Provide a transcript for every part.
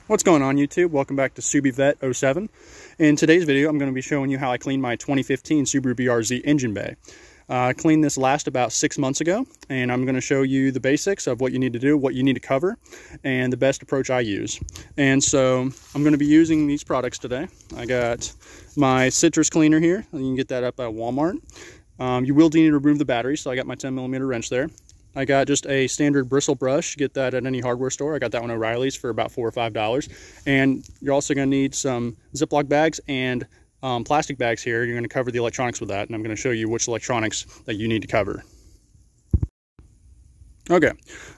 What's going on YouTube? Welcome back to SubiVet07. In today's video, I'm going to be showing you how I cleaned my 2015 Subaru BRZ engine bay. I cleaned this last about 6 months ago, and I'm going to show you the basics of what you need to do, what you need to cover, and the best approach I use. And so I'm going to be using these products today. I got my citrus cleaner here. You can get that up at Walmart. You will need to remove the battery, so I got my 10mm wrench there. I got just a standard bristle brush. Get that at any hardware store. I got that one at O'Reilly's for about $4 or $5. And you're also going to need some Ziploc bags and plastic bags here. You're going to cover the electronics with that, and I'm going to show you which electronics that you need to cover. Okay,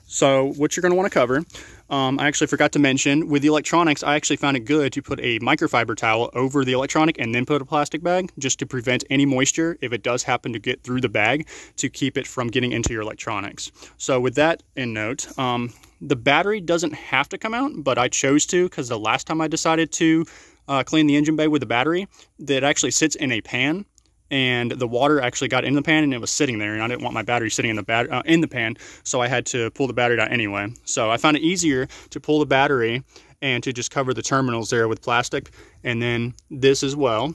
so what you're going to want to cover, I actually forgot to mention, with the electronics, I actually found it good to put a microfiber towel over the electronic and then put a plastic bag, just to prevent any moisture, if it does happen to get through the bag, to keep it from getting into your electronics. So with that in note, the battery doesn't have to come out, but I chose to, because the last time I decided to clean the engine bay with the battery, that actually sits in a pan, and the water actually got in the pan and it was sitting there, and I didn't want my battery sitting in the pan, so I had to pull the battery out anyway. So I found it easier to pull the battery and to just cover the terminals there with plastic, and then this as well.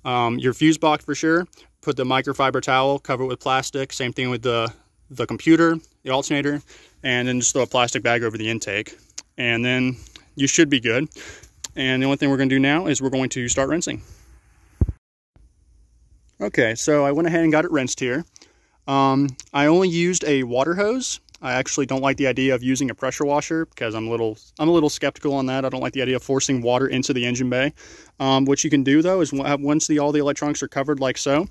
Your fuse box for sure, put the microfiber towel, cover it with plastic. Same thing with the computer, the alternator, and then just throw a plastic bag over the intake, and then you should be good. And the only thing we're going to do now is we're going to start rinsing. Okay, so I went ahead and got it rinsed here. I only used a water hose. I actually don't like the idea of using a pressure washer because I'm a little skeptical on that. I don't like the idea of forcing water into the engine bay. What you can do though is once all the electronics are covered like so,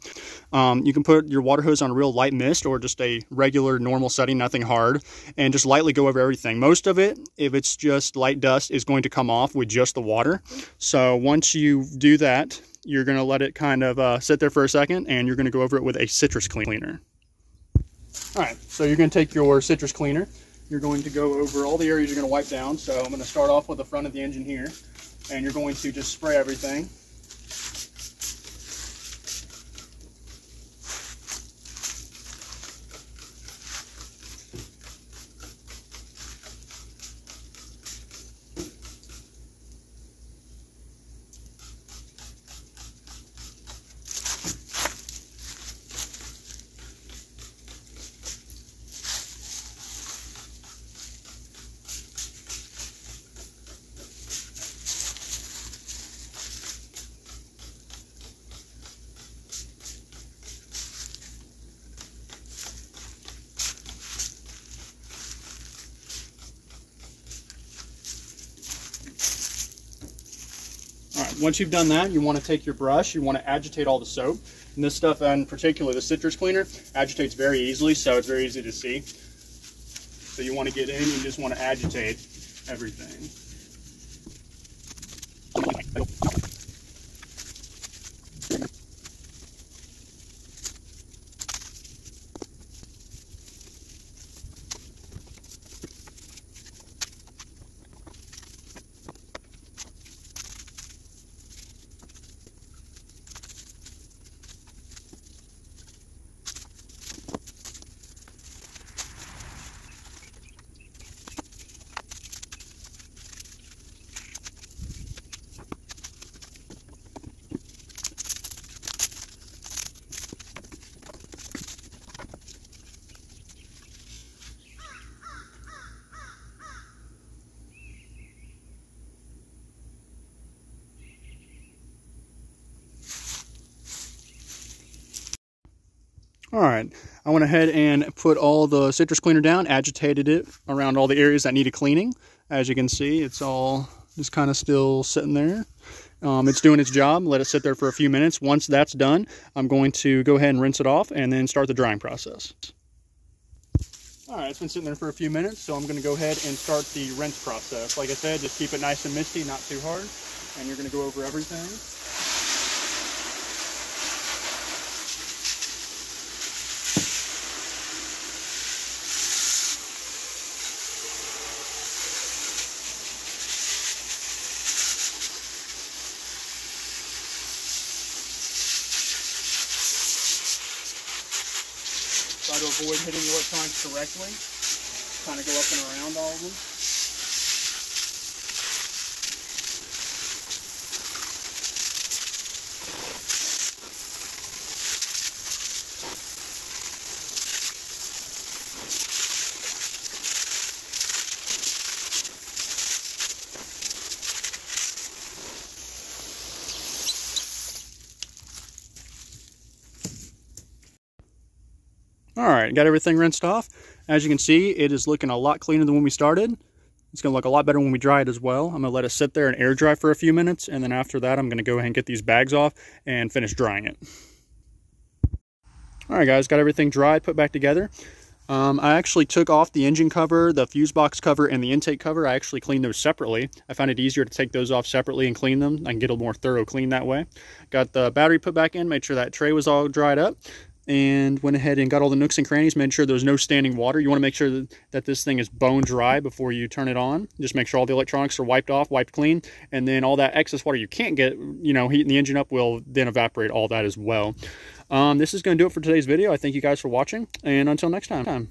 you can put your water hose on a real light mist or just a regular normal setting, nothing hard, and just lightly go over everything. Most of it, if it's just light dust, is going to come off with just the water. So once you do that, you're going to let it kind of sit there for a second, and you're going to go over it with a citrus cleaner. All right, so you're going to take your citrus cleaner. You're going to go over all the areas you're going to wipe down. So I'm going to start off with the front of the engine here, and you're going to just spray everything. Once you've done that, you want to take your brush, you want to agitate all the soap. And this stuff, in particular the citrus cleaner, agitates very easily, so it's very easy to see. So you want to get in, you just want to agitate everything. All right, I went ahead and put all the citrus cleaner down, agitated it around all the areas that needed cleaning. As you can see, it's all just kind of still sitting there. It's doing its job. Let it sit there for a few minutes. Once that's done, I'm going to go ahead and rinse it off and then start the drying process. All right, it's been sitting there for a few minutes, so I'm going to go ahead and start the rinse process. Like I said, just keep it nice and misty, not too hard, and you're going to go over everything. Try to avoid hitting the electronics directly. Kind of go up and around all of them. All right, got everything rinsed off. As you can see, it is looking a lot cleaner than when we started. It's going to look a lot better when we dry it as well. I'm going to let it sit there and air dry for a few minutes, and then after that I'm going to go ahead and get these bags off and finish drying it. All right guys, got everything dried, put back together. I actually took off the engine cover, the fuse box cover, and the intake cover. I actually cleaned those separately. I found it easier to take those off separately and clean them. I can get a more thorough clean that way. Got the battery put back in, made sure that tray was all dried up, and went ahead and got all the nooks and crannies, made sure there was no standing water. You want to make sure that this thing is bone dry before you turn it on. Just make sure all the electronics are wiped off, wiped clean, and then all that excess water you can't get, heating the engine up will then evaporate all that as well. This is going to do it for today's video. I thank you guys for watching, and until next time.